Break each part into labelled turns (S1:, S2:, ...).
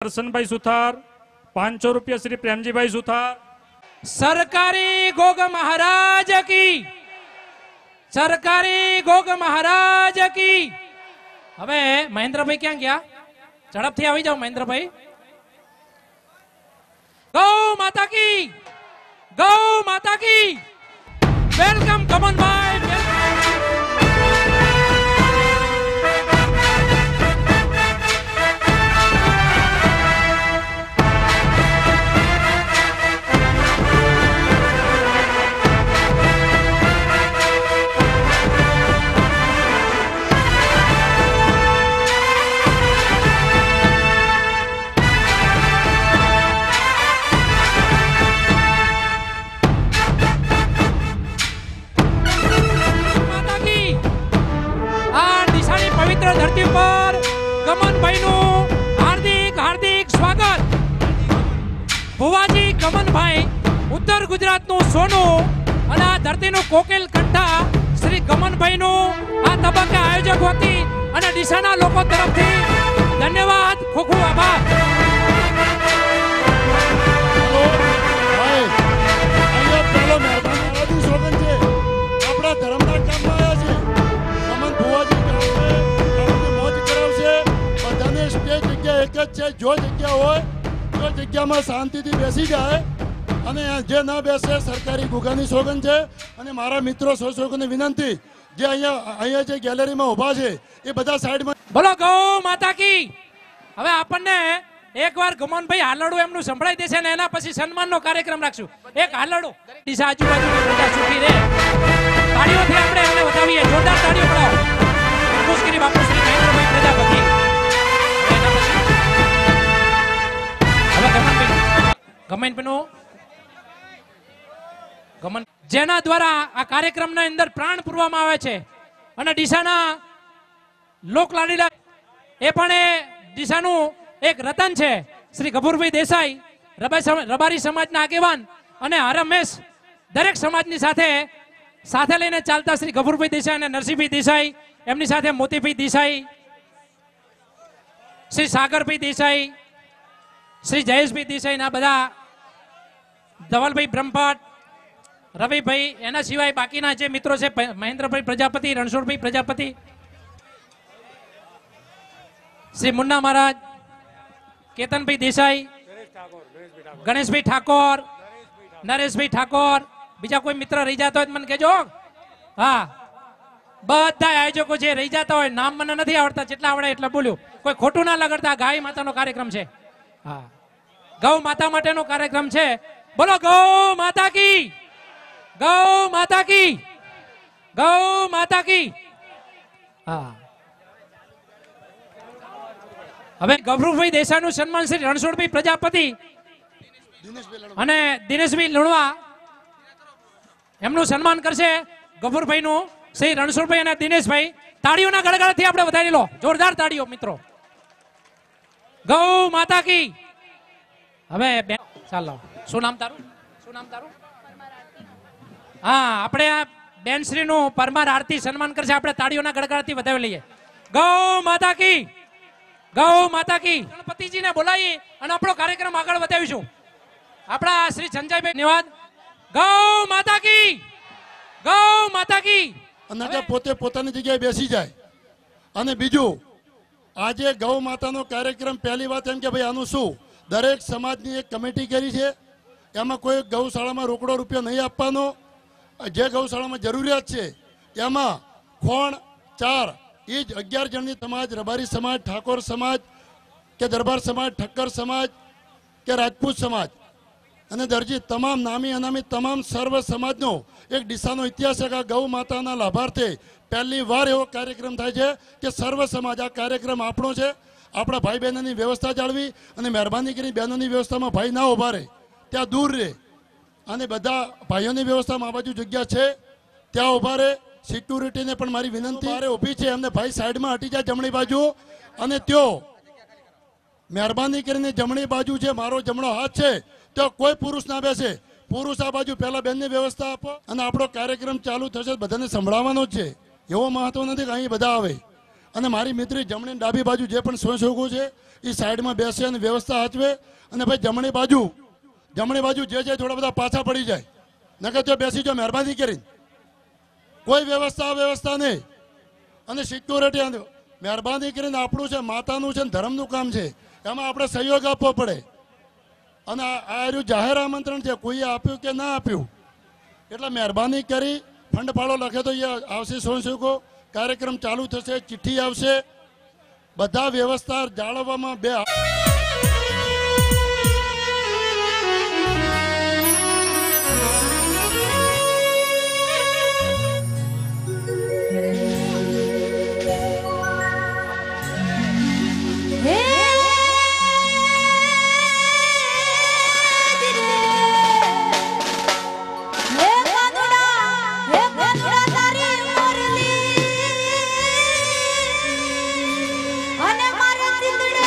S1: दर्शनभाई सुथार 500 रुपया श्री प्रेमजीभाई सुथार।
S2: सरकारी गोग महाराज की, सरकारी गोग महाराज की। હવે મહેન્દ્રભાઈ ક્યાં ગયા? ઝડપથી આવી જાઓ મહેન્દ્રભાઈ। ગૌ માતા की, गौ माता की। वेलकम कमन भाई। धरती पर गमन भाई नु हार्दिक हार्दिक स्वागत। भुवाजी गमन भाई उत्तर गुजरात नु सोनू અને આ ધરતીનું કોકેલ કંઠા શ્રી ગમન ભાઈ નું આ તબક્કે આયોજક વતી અને ડીસાના લોકો તરફથી ધન્યવાદ, ખૂબ ખૂબ આભાર।
S3: આપણા ધર્મના કામમાં આવ્યા છે ગમન ભુવાજી સ્ટેજ જગ્યા એક જ છે। જો જગ્યા હોય તો જગ્યામાં શાંતિથી બેસી જાય અને જે ન બેસે સરકારી ગુગાની સોગંદ છે। અને મારા મિત્રો સૌને વિનંતી જે અહીંયા જે ગેલેરીમાં ઊભા છે એ બધા સાઈડમાં
S2: બોલો ગૌ માતા की। હવે આપણને એકવાર ગમનભાઈ હાલડું એમનું સંભળાઈ દેશે ને એના પછી સન્માનનો કાર્યક્રમ રાખશું। એક હાલડું ડીસા આજુબાજુની બધા સુખી રહે, તાળીઓથી આપણે એમને વધાવીએ, જોરદાર તાળીઓ પડાવો। બાપુશ્રી બાપુશ્રી મહેન્દ્રભાઈ પ્રજાપતિ। ગમન જેના દ્વારા આ કાર્યક્રમના અંદર પ્રાણ પૂરવામાં આવે છે અને ડીસાના લોકલાડીલા એ પણ એ ડીસાનું એક રતન છે શ્રી ગભુરભાઈ દેસાઈ, રબારી સમાજના આગેવાન અને હરમેશ દરેક સમાજની સાથે લઈને ચાલતા શ્રી ગભુરભાઈ દેસાઈ અને નરસિંહભાઈ દેસાઈ, એમની સાથે મોતીભાઈ દેસાઈ, શ્રી સાગરભાઈ દેસાઈ, श्री जयेशभाई देसाई ना बधा, धवलभाई ब्रह्मभट्ट, रविभाई, एना सिवाय बाकीना जे मित्रों से महेंद्रभाई प्रजापति, रणछोड़भाई प्रजापति, श्री मुन्ना महाराज, केतनभाई देसाई, गणेशभाई ठाकोर, नरेशभाई ठाकोर, बीजा कोई मित्र रही जाता हो मन कहेजो। हाँ, બધા આયોજકો જે રહી જતા હોય નામ મને નથી આવડતા, જેટલા આવડે એટલા બોલ્યો, કોઈ ખોટું ના લગાડતા। ગાય માતાનો કાર્યક્રમ છે। हाँ, गौ माता माटेनो कार्यक्रम छे। बोलो गौ माता की, गौ माता की, गौ माता की। हाँ, હવે ગભરુભાઈ દેસાઈનું સન્માન શ્રી રણછોડભાઈ પ્રજાપતિ અને દિનેશભાઈ લણવા એમનું સન્માન કરશે। ગભરુભાઈનું શ્રી રણછોડભાઈ અને દિનેશભાઈ તાળીઓના ગડગડાટથી આપણે વધારી લો, જોરદાર તાળીઓ મિત્રો। गौ माता की। હવે ચાલો, શું નામ તારું? શું નામ તારું? હા, આપણે આ બેનશ્રીનું પરમાર આરતી સન્માન કરશે, આપણે તાળીઓના ગડગડાટથી વધાવી લઈએ। ગૌ માતા की, ગૌ માતા की। ગણપતિજીને બોલાવી અને આપણો કાર્યક્રમ આગળ વધાવીશું। આપણા શ્રી સંજયભાઈ ધન્યવાદ। ગૌ માતા की, ગૌ માતા की।
S3: અને પોતે પોતાની જગ્યાએ બેસી જાય। અને બીજું આજે ગૌ માતાનો કાર્યક્રમ પહેલી વાત એમ કે ભાઈ આનું શું દરેક સમાજની એક કમિટી કરી છે, એમાં કોઈ ગૌશાળામાં રોકડો રૂપિયો નહીં આપવાનો। જે ગૌશાળામાં જરૂરિયાત છે એમાં ખોણ 4 એ જ 11 જણની સમાજ, રબારી સમાજ, ઠાકોર સમાજ કે દરબાર સમાજ, ઠક્કર સમાજ કે રાજપૂત સમાજ અને દરજી તમામ નામી અનામી તમામ સર્વ સમાજનો એક ડીસાનો ઇતિહાસ છે કે ગૌ માતાના લાભાર્થે પહેલી વાર એવો કાર્યક્રમ થાય છે કે સર્વ સમાજ આ કાર્યક્રમ આપણો છે। આપણા ભાઈ બહેનોની વ્યવસ્થા જાળવી અને મહેરબાની કરીને બહેનોની વ્યવસ્થામાં ભાઈ ના ઊભા રહે, ત્યાં દૂર રહે અને બધા ભાઈઓની વ્યવસ્થામાં આ બાજુ જગ્યા છે ત્યાં ઊભા રહે। સિક્યુરિટીને પણ મારી વિનંતી ઊભી છે, એમને ભાઈ સાઈડમાં હટી જાય જમણી બાજુ અને ત્યો મહેરબાની કરીને જમણી બાજુ છે મારો જમણો હાથ છે તો કોઈ પુરુષ ના બેસે। પુરુષ આ બાજુ પહેલા બેનની વ્યવસ્થા આપો અને આપણો કાર્યક્રમ ચાલુ થશે, બધાને સંભળાવવાનો જ છે। એવો મહત્વ નથી કે અહીં બધા આવે। અને મારી મિત્રી જમણી અને ડાબી બાજુ જે પણ સ્વયંસેવકો છે એ સાઈડમાં બેસે અને વ્યવસ્થા હાચવે. અને ભાઈ જમણી બાજુ જે થોડા બધા પાછા પડી જાય નકર તો બેસી જાઓ મહેરબાની કરીને. કોઈ વ્યવસ્થા નહીં. અને સિક્યોરિટી મહેરબાની કરીને આપણું છે, માતાનું છે, ધર્મનું કામ છે, એમાં આપણે સહયોગ આપવો પડે. અને આ જાહેર આમંત્રણ છે, કોઈએ આપ્યું કે ના આપ્યું, એટલે મહેરબાની કરી ફંડ ફાળો લખે તો એ આવશે સ્વયંસેવકો. કાર્યક્રમ ચાલુ થશે, ચિઠ્ઠી આવશે, બધા વ્યવસ્થા જાળવવામાં બે
S4: અને મારા દિલડે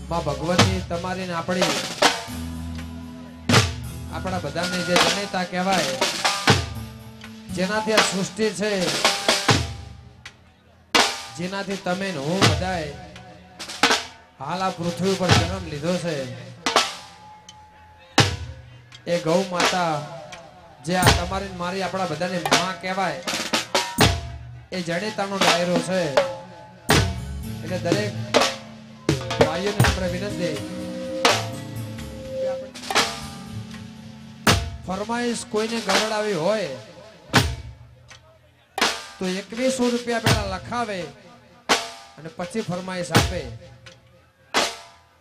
S4: માં ભગવતી તમારી ને આપણી આપણા બધાને જે જનેતા કહેવાય, જેનાથી આ સૃષ્ટિ છે, જેનાથી તમે ને હું બધાએ હાલ આ પૃથ્વી ઉપર જન્મ લીધો છે, એ ગૌ માતા જે આ તમારી ને મારી આપણા બધાને માં કહેવાય, એ જનેતાનો ડાયરો છે. એટલે દરેક ભાઈઓને આપણે વિનંતી, ફરમાઈશ કોઈને ગવડાવી હોય તો 2100 રૂપિયા પહેલા લખાવે અને પછી ફરમાઈશ આપે.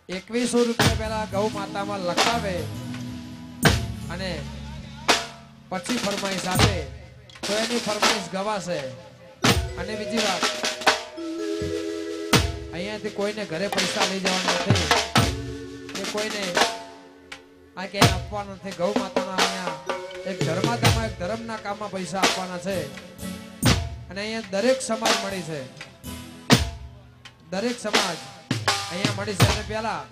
S4: 2100 રૂપિયા પહેલા ગૌ માતામાં લખાવે અને પછી ફરમાઈશ આપે તો એની ફરમાઈશ ગવાશે. અને બીજી વાત, અહીંયાથી કોઈને ઘરે પૈસા લઈ જવાના નથી કે કોઈને આ કે આપવાના નથી. ગૌ માતાના અહીંયા એક ધર્માદામાં એક ધર્મના કામમાં પૈસા આપવાના છે. અને અહીંયા દરેક સમાજ મળી છે, દરેક સમાજ અહીંયા મળી છે. અને પહેલા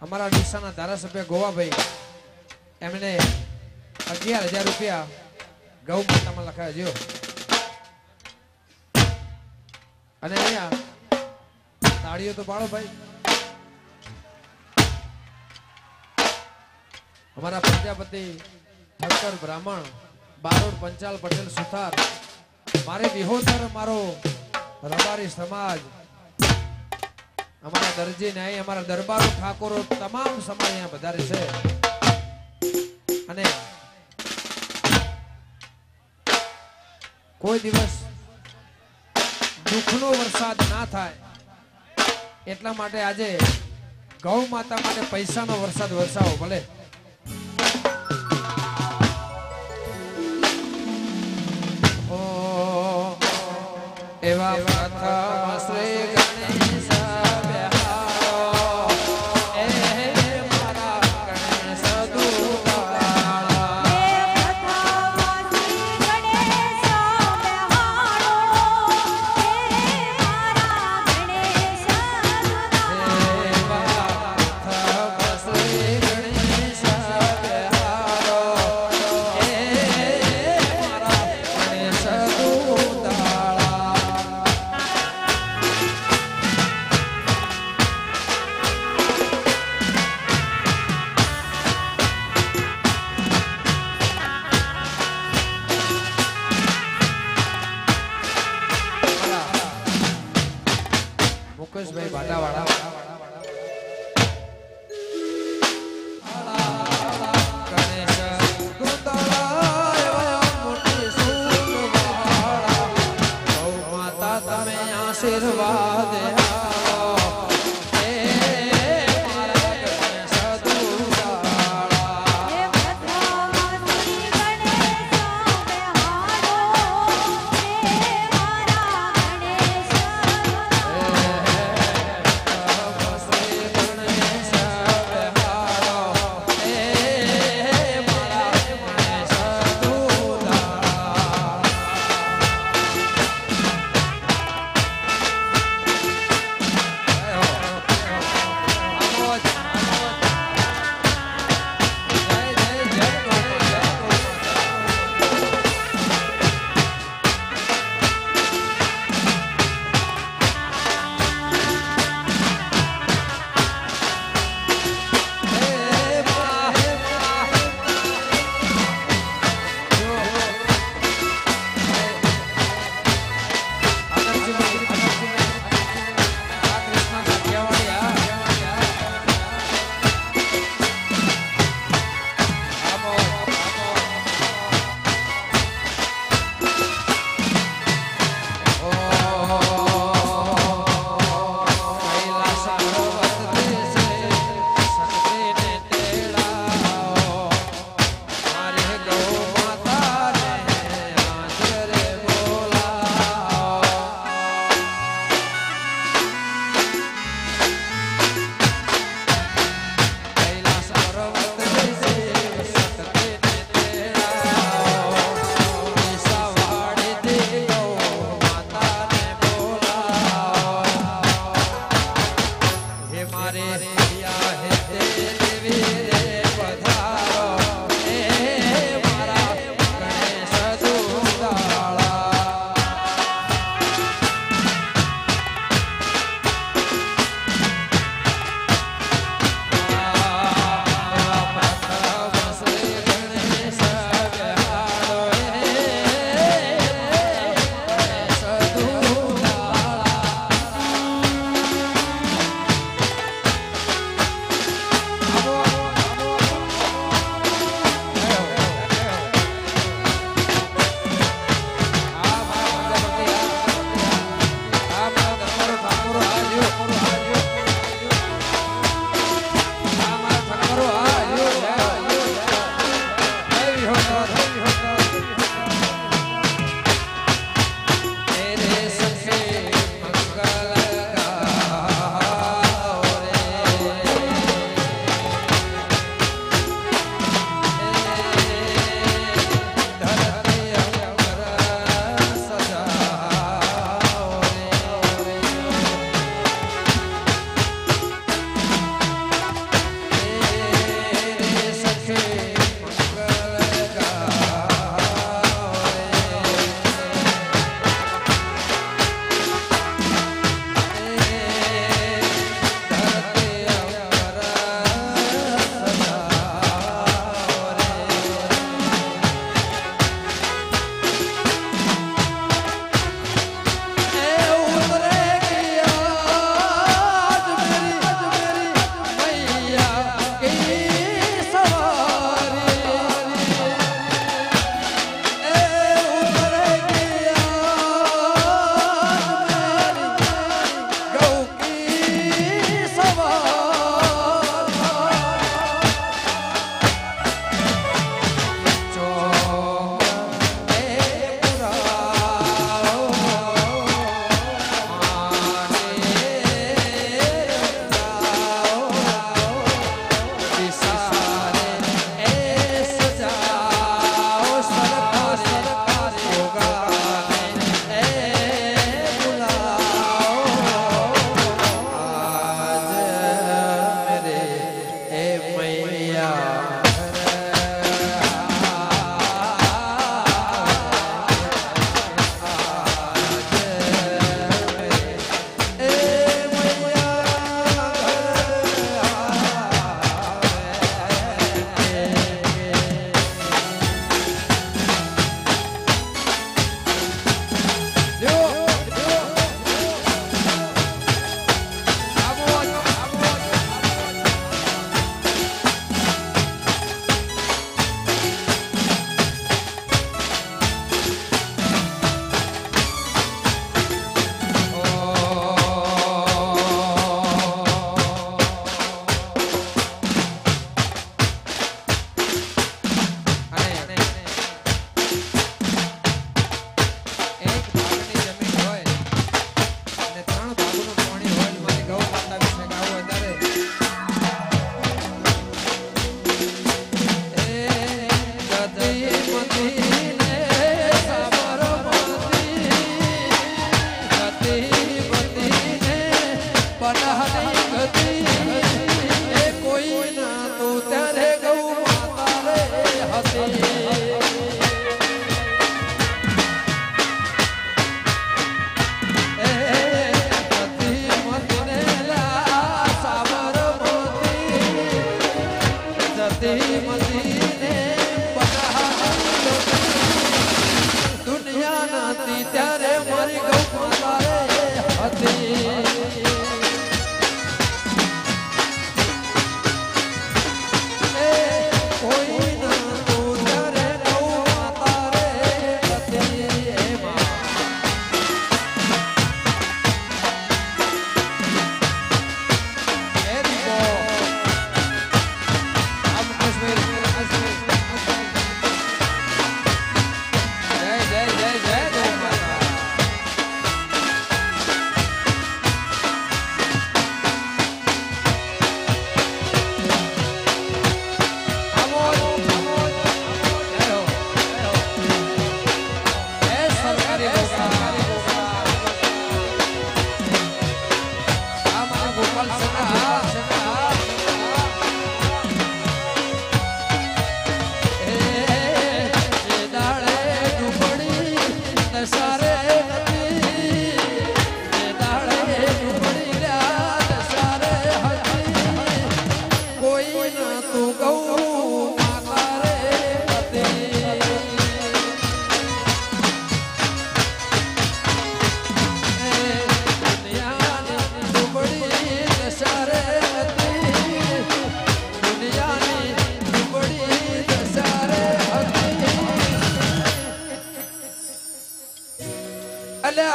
S4: અમારા ડીસાના ધારાસભ્ય ગોવાભાઈ એમને 11,000 રૂપિયા ગૌ માતામાં લખાયો. અને અહીંયા તાળીઓ તો પાડો ભાઈ. અમારા પ્રજાપતિ ઠક્કર બ્રાહ્મણ, બારોડ પંચાલ પટેલ સુથાર, મારે વિહોતર, મારો રબારી સમાજ, અમારા દરજી ન્યાય, અમારા દરબારો ઠાકોરો, તમામ સમાજ અહીંયા વધારે છે. અને કોઈ દિવસ દુઃખનો વરસાદ ના થાય એટલા માટે આજે ગૌ માતા માટે પૈસાનો વરસાદ વરસાવો ભલે. એવા પ્રથમ શ્રી ગણેશ બિહારો, એ મારા ગણેશ દુલાળા. મુકેશભાઈ ભાટાવાળા, આશીર્વાદ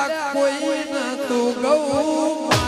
S4: અલ્યા કોઈ ન તું ગૌ